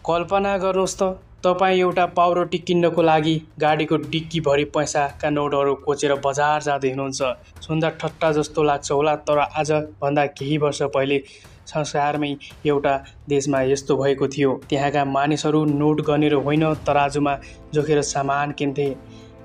कल्पना गर्नुहोस् त तपाईँ एउटा पाउरोटी किन्नको लागि गाडीको डिक्कीभरि पैसाका नोटहरू कोचेर बजार जाँदै हुनुहुन्छ। सुन्दा ठट्टा जस्तो लाग्छ होला, तर आजभन्दा केही वर्ष पहिले संसारमै एउटा देशमा यस्तो भएको थियो। त्यहाँका मानिसहरू नोट गनेर होइन, तराजुमा जोखेर सामान किन्थे।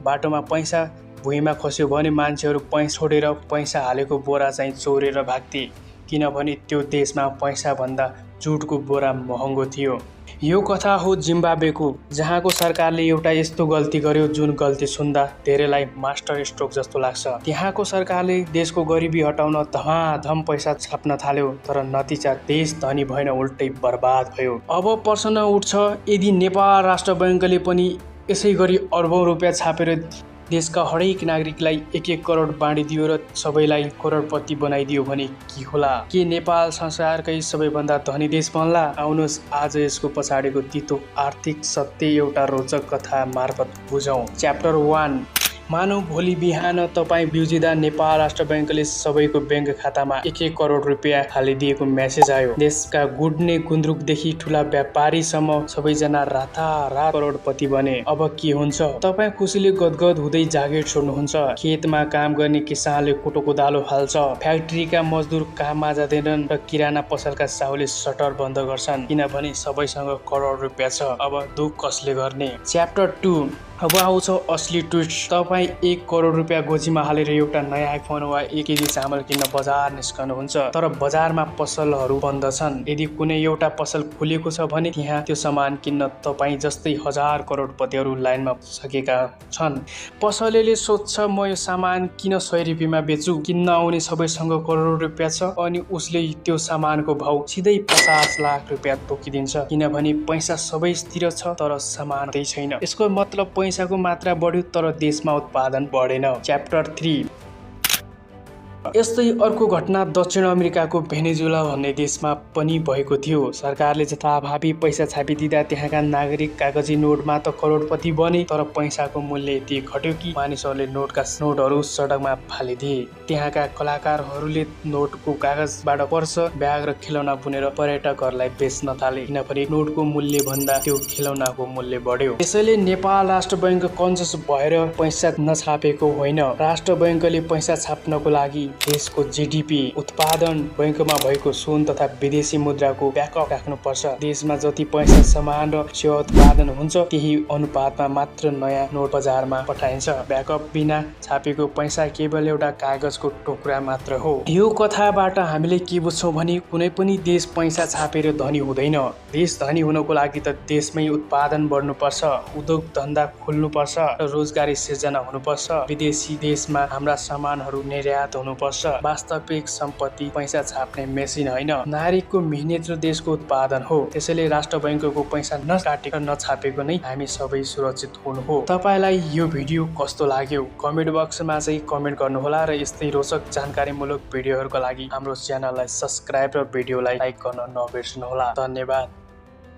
बाटोमा पैसा भुइँमा खस्यो भने मान्छेहरू पैसा छोडेर पैसा हालेको बोरा चाहिँ चोरेर भाग्थे, किनभने त्यो देशमा पैसाभन्दा जुटको बोरा महँगो थियो। यो कथा हो जिम्बाब्वेको, जहाँको सरकारले एउटा यस्तो गल्ती गर्यो जुन गल्ती सुन्दा धेरैलाई मास्टर स्ट्रोक जस्तो लाग्छ। त्यहाँको सरकारले देशको गरिबी हटाउन धमाधम पैसा छाप्न थाल्यो, तर नतिजा देश धनी भएन, उल्टै बर्बाद भयो। अब प्रश्न उठ्छ, यदि नेपाल राष्ट्र बैंकले पनि यसै गरी अर्बौं रुपियाँ छापेर देशका हरेक नागरिकलाई 1-1 करोड बाँडिदियो र सबैलाई करोडपति बनाइदियो भने के होला? के नेपाल संसारकै सबैभन्दा धनी देश बन्ला? आउनुहोस् आज यसको पछाडिको तितो आर्थिक सत्य एउटा रोचक कथा मार्फत बुझौँ। च्याप्टर 1। मानौ भोलि बिहान तपाईँ बिउजिँदा नेपाल राष्ट्र बैंकले सबैको बैंक खातामा 1-1 करोड रुपियाँ हालिदिएको मेसेज आयो। देशका गुड्ने गुन्द्रुकदेखि ठुला व्यापारीसम्म सबैजना रातारात करोडपति बने। अब के हुन्छ? तपाईँ खुसीले गदगद हुँदै जागिर छोड्नुहुन्छ। खेतमा काम गर्ने किसानले कोटोको दालो फाल्छ, फ्याक्ट्रीका मजदुर काममा जाँदैनन् र किराना पसलका साहुले सटर बन्द गर्छन्, किनभने सबैसँग करोड रुपियाँ छ। अब दुख कसले गर्ने? च्याप्टर 2। अब आउँछ असली ट्विस्ट। तपाईँ 1 करोड रुपियाँ गोजीमा हालेर एउटा नयाँ आइफोन वा 1 केजी चामल किन्न बजार निस्कनुहुन्छ, तर बजारमा पसलहरू बन्द छन्। यदि कुनै एउटा पसल खुलेको छ भने त्यहाँ त्यो सामान किन्न तपाईँ जस्तै 1000 करोडपतिहरू लाइनमा सकेका छन्। पसलेले सोध्छ, म यो सामान किन 100 रुपियाँमा बेच्छु? किन्न आउने सबैसँग करोड रुपियाँ छ, अनि उसले त्यो सामानको भाउ सिधै 50 लाख रुपियाँ तोकिदिन्छ, किनभने पैसा सबैतिर छ तर सामान त्यही छैन। यसको मतलब पैसाको मात्रा बढ्यो तर देशमा उत्पादन बढेन। च्याप्टर 3। यस्तै अर्को घटना दक्षिण अमेरिकाको भेनेजुला भन्ने देशमा पनि भएको थियो। सरकारले जथाभावी पैसा छापिदिँदा त्यहाँका नागरिक कागजी नोटमा त करोडपति बने, तर पैसाको मूल्य यति घट्यो कि मानिसहरूले नोटहरू सडकमा फालिदिए। त्यहाँका कलाकारहरूले नोटको कागजबाट पर्स, ब्याग र खेलौना बुनेर पर्यटकहरूलाई बेच्न थाले, किनभने नोटको मूल्य भन्दा त्यो खेलौनाको मूल्य बढ्यो। त्यसैले नेपाल राष्ट्र बैंक कन्जस भएर पैसा नछापेको होइन। राष्ट्र बैंकले पैसा छाप्नको लागि देशको जीडीपी, उत्पादन, बैंकमा भएको सुन तथा विदेशी मुद्राको ब्याकअप राख्नुपर्छ। देशमा जति पैसा, सामान र सेवा उत्पादन हुन्छ त्यही अनुपातमा मात्र नयाँ नोट बजारमा पठाइन्छ। ब्याकअप बिना छापेको पैसा केवल एउटा कागजको टुक्रा मात्र हो। यो कथाबाट हामीले के बुझ्छौँ भने कुनै पनि देश पैसा छापेर धनी हुँदैन। देश धनी हुनको लागि त देशमै उत्पादन बढ्नुपर्छ, उद्योग धन्दा खुल्नुपर्छ र रोजगारी सिर्जना हुनुपर्छ। विदेशी देशमा हाम्रा सामानहरू निर्यात हुनुपर्छ। वास्तविक सम्पत्ति पैसा छाप्ने मेसिन होइन, नागरिकको मेहनत र देशको उत्पादन हो। त्यसैले राष्ट्र बैंकको पैसा नकाटेको नछापेको नै हामी सबै सुरक्षित हुनु हो। तपाईँलाई यो भिडियो कस्तो लाग्यो? कमेन्ट बक्समा चाहिँ कमेन्ट गर्नुहोला र यस्तै रोचक जानकारीमूलक भिडियोहरूका लागि हाम्रो च्यानललाई सब्स्क्राइब र भिडियोलाई लाइक गर्न नबिर्सनुहोला। धन्यवाद।